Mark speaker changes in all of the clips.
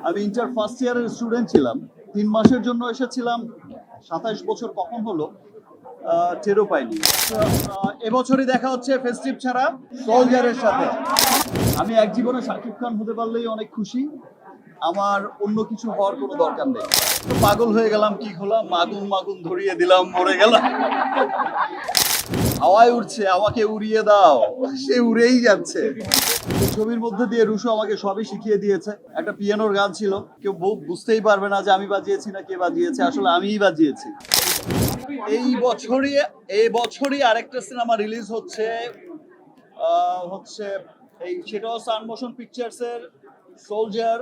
Speaker 1: আমি inter first ইয়ারের student ছিলাম। 3 মাসের জন্য এসেছিলাম। 27 বছর কখন হলো টেরও পাইনি। তো, এবছরই দেখা হচ্ছে ফেস্টিভ ছাড়া সোলজারের সাথে। আমি এক জীবনে শাকিব খান হতে পারলেই অনেক খুশি। আমার অন্য কিছু হওয়ার কোনো দরকার নেই। তো পাগল হয়ে গেলাম, কি হলাম, মাগুন মাগুন ধরিয়ে দিলাম, মরে গেলাম। হাওয়ায় উড়ছে, আমাকে উড়িয়ে দাও, সে উড়েই যাচ্ছে। এই ছবির মধ্যে দিয়ে রুশো আমাকে সবই শিখিয়ে দিয়েছে। একটা পিয়ানোর গান ছিল, কেউ বুঝতেই পারবে না যে আমি বাজিয়েছি না কে বাজিয়েছে, আসলে আমিই বাজিয়েছি। এই বছরই আরেকটা সিনেমা রিলিজ হচ্ছে, হচ্ছে সেটাও সান মোশন পিকচার্স এর সোলজার।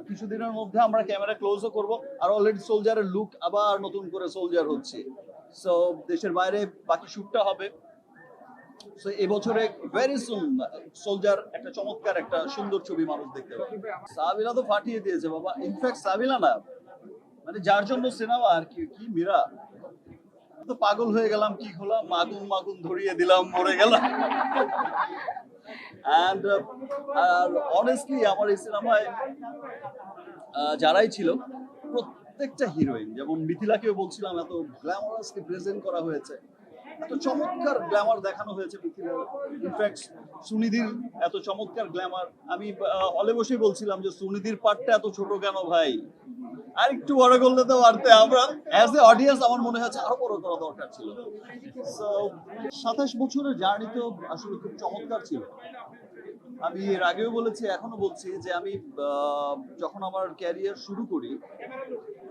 Speaker 1: কিছুদিনের মধ্যে আমরা ক্যামেরা ক্লোজও করব, আর অলরেডি সোলজারের লুক আবার নতুন করে সোলজার হচ্ছে। সো দেশের বাইরে বাকি শুটটা হবে। সো এবছরে ভেরি সুন সোলজার একটা চমৎকার একটা সুন্দর ছবি মানুষ দেখতে পাবে। সাবিলা তো ফাটিয়ে দিয়েছে বাবা। ইনফ্যাক্ট সাবিলা না, মানে যার জন্য সিনেমা আর কি, কি মীরা। তো পাগল হয়ে গেলাম, কি হলাম, মাগুন মাগুন ধরিয়ে দিলাম, মরে গেলাম। অ্যান্ড আর অনেস্টলি আমার এই সিনেমায় যারাই ছিল প্রত্যেকটা হিরোইন, যেমন মিথিলাকেও বলছিলাম, এত গ্ল্যামারাসলি প্রেজেন্ট করা হয়েছে, এত চমৎকার গ্ল্যামার দেখানো হয়েছে মিথিলার। ইনফ্যাক্ট সুনিধির এত চমৎকার গ্ল্যামার। আমি হলে বসেই বলছিলাম যে সুনিধির পার্টটা এত ছোট কেন ভাই, আর একটু বড় করলে তো পারতে। আমরা অ্যাজ এ অডিয়েন্স আমার মনে হচ্ছে আরো বড় করা দরকার ছিল। সো 27 বছরের জার্নি তো আসলে খুব চমৎকার ছিল। আমি এর আগেও বলেছি, এখনো বলছি যে আমি যখন আমার ক্যারিয়ার শুরু করি,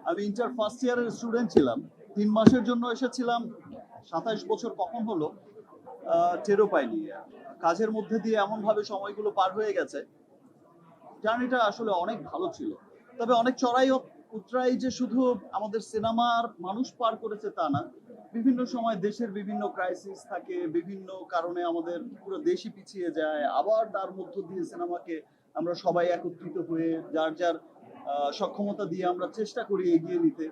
Speaker 1: আমি ইন্টার ফার্স্ট ইয়ারের স্টুডেন্ট ছিলাম। 3 মাসের জন্য এসেছিলাম। 27 বছর কখন হলো টেরও পাইনি। কাজের মধ্যে দিয়ে এমনভাবে সময়গুলো পার হয়ে গেছে, জার্নিটা আসলে অনেক ভালো ছিল। তবে অনেক চড়াই উতরাই যে শুধু আমাদের সিনেমার মানুষ পার করেছে তা না। বিভিন্ন সময় দেশের বিভিন্ন ক্রাইসিস থাকে, বিভিন্ন কারণে আমাদের পুরো দেশই পিছিয়ে যায়, আবার তার মধ্য দিয়ে সিনেমাকে আমরা সবাই একত্রিত হয়ে যার যার সক্ষমতা দিয়ে আমরা চেষ্টা করি এগিয়ে নিতে।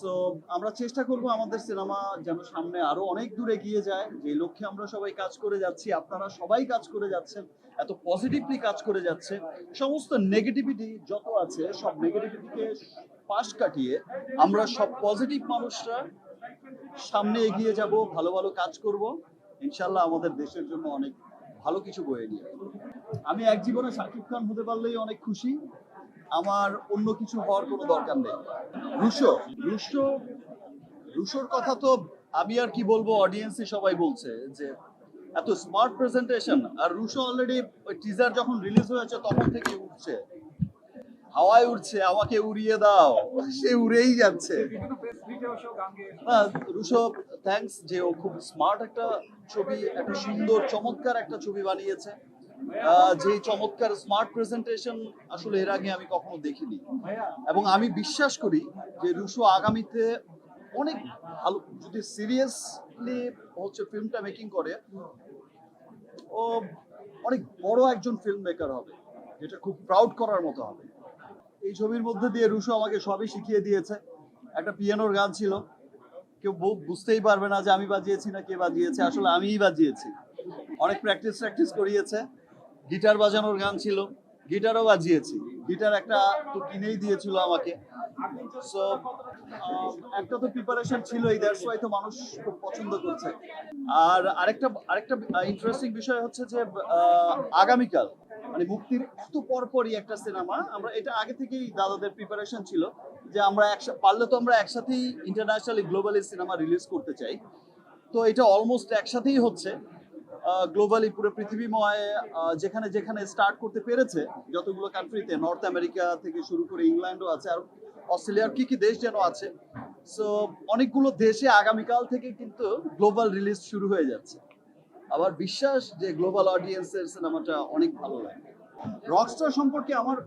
Speaker 1: সো আমরা চেষ্টা করব আমাদের সিনেমা যেন সামনে আরো অনেক দূর এগিয়ে যায়, যে লক্ষ্যে আমরা সবাই কাজ করে যাচ্ছি, আপনারা সবাই কাজ করে যাচ্ছেন, এত পজিটিভলি কাজ করে যাচ্ছে। সমস্ত নেগেটিভিটি যত আছে সব নেগেটিভিটিকে পাশ কাটিয়ে আমরা সব পজিটিভ মানুষরা সামনে এগিয়ে যাব, ভালো ভালো কাজ করব, ইনশাল্লাহ আমাদের দেশের জন্য অনেক ভালো কিছু বয়ে নিয়ে আসবো। আমি এক জীবনে শাকিব খান হতে পারলেই অনেক খুশি। আমার অন্য কিছু হওয়ার কোনো দরকার নেই। রুশো রুশো রুশোর কথা তো আমি আর কি বলবো, অডিয়েন্সই সবাই বলছে যে এত স্মার্ট প্রেজেন্টেশন। আর রুশো অলরেডি ওই টিজার যখন রিলিজ হয়েছে তখন থেকে উঠছে, হাওয়ায় উড়ছে, আমাকে উড়িয়ে দাও, সে উড়েই যাচ্ছে। রুশো থ্যাঙ্কস, যে ও খুব স্মার্ট একটা ছবি, একটা সুন্দর চমৎকার একটা ছবি বানিয়েছে। যে চমৎকার স্মার্ট প্রেজেন্টেশন আসলে এর আগে আমি কখনো দেখিনি। এবং আমি বিশ্বাস করি যে রুশো আগামীতে অনেক ভালো, যদি সিরিয়াসলি হচ্ছে ফিল্মটা মেকিং করে, ও অনেক বড় একজন ফিল্ম মেকার হবে, যেটা খুব প্রাউড করার মতো হবে। এই ছবির মধ্যে দিয়ে রুশো আমাকে সবই শিখিয়ে দিয়েছে। একটা পিয়ানোর গান ছিল, কেউ বুঝতেই পারবে না যে আমি বাজিয়েছি না কে বাজিয়েছে, আসলে আমিই বাজিয়েছি। অনেক প্র্যাকটিস করিয়েছে। গিটার বাজানোর গান ছিল, গিটারও বাজিয়েছি। গিটার একটা তো কিনেই দিয়েছিল আমাকে। সো একটা তো প্রিপারেশন ছিলই, দ্যাটস ওয়াই তো মানুষ খুব পছন্দ করছে। আর আরেকটা আরেকটা ইন্টারেস্টিং বিষয় হচ্ছে যে আগামীকাল মানে মুক্তির এত পরপরই একটা সিনেমা, আমরা এটা আগে থেকেই দাদাদের প্রিপারেশন ছিল যে আমরা পারলে তো আমরা একসাথেই ইন্টারন্যাশনালি গ্লোবালি সিনেমা রিলিজ করতে চাই। তো এটা অলমোস্ট একসাথেই হচ্ছে গ্লোবালি, পুরো পৃথিবীময় যেখানে যেখানে স্টার্ট করতে পেরেছে, যতগুলো কান্ট্রিতে, নর্থ আমেরিকা থেকে শুরু করে ইংল্যান্ডও আছে, আর অস্ট্রেলিয়ার কি কি দেশ যেন আছে। সো অনেকগুলো দেশে আগামীকাল থেকে কিন্তু গ্লোবাল রিলিজ শুরু হয়ে যাচ্ছে। আবার বিশ্বাস যে গ্লোবাল অডিয়েন্সের সিনেমাটা অনেক ভালো লাগে। রকস্টার সম্পর্কে আমার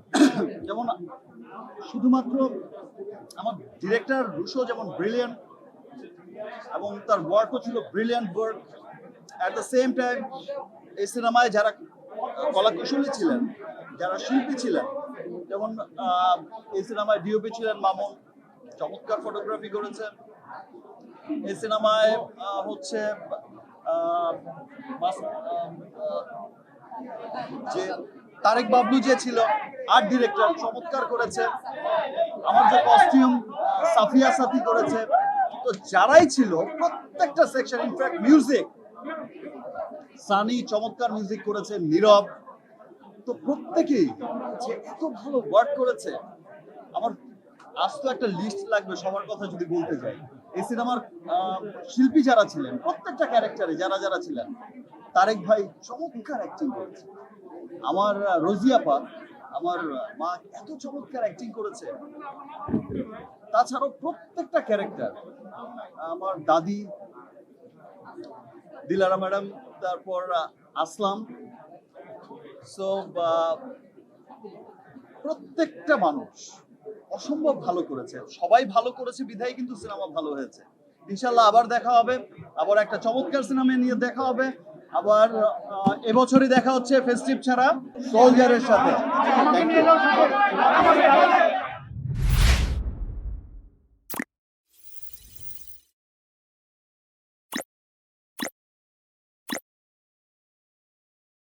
Speaker 1: যেমন শুধুমাত্র আমার ডিরেক্টর রুশো যেমন ব্রিলিয়ান্ট, এবং তার ওয়ার্কও ছিল brilliant work. At the same time এই সিনেমায় যারা কলাকুশলী ছিলেন, যারা শিল্পী ছিলেন, যেমন এই সিনেমায় ডিওপি ছিলেন মামুন, চমৎকার ফটোগ্রাফি করেছেন। এই সিনেমায় হচ্ছে যে তারেক বাবলু যে ছিল আর্ট ডিরেক্টর, চমৎকার করেছে। আমার যে কস্টিউম সাফিয়া সাথী করেছে। তো যারাই ছিল প্রত্যেকটা সেকশন, ইনফ্যাক্ট মিউজিক সানি চমৎকার মিউজিক করেছে, নীরব, তো প্রত্যেকেই যে এত ভালো ওয়ার্ক করেছে। আমার আজ তো একটা লিস্ট লাগবে সবার কথা যদি বলতে যাই। এই সিনেমার শিল্পী যারা ছিলেন প্রত্যেকটা ক্যারেক্টারে যারা যারা ছিলেন, তারেক ভাই চমৎকার অ্যাক্টিং করেছে। আমার রোজিয়াপা, আমার মা এত চমৎকার অ্যাক্টিং করেছে। তাছাড়াও প্রত্যেকটা ক্যারেক্টার, আমার দাদি দিলারা ম্যাডাম, তারপর আসলাম, সো প্রত্যেকটা মানুষ অসম্ভব ভালো করেছে। সবাই ভালো করেছে বিধায় কিন্তু সিনেমা ভালো হয়েছে। ইনশাল্লাহ আবার দেখা হবে, আবার একটা চমৎকার সিনেমা নিয়ে দেখা হবে। আবার এবছরই দেখা হচ্ছে ফেস্টিভ ছাড়া সোলজারের সাথে। Thank you.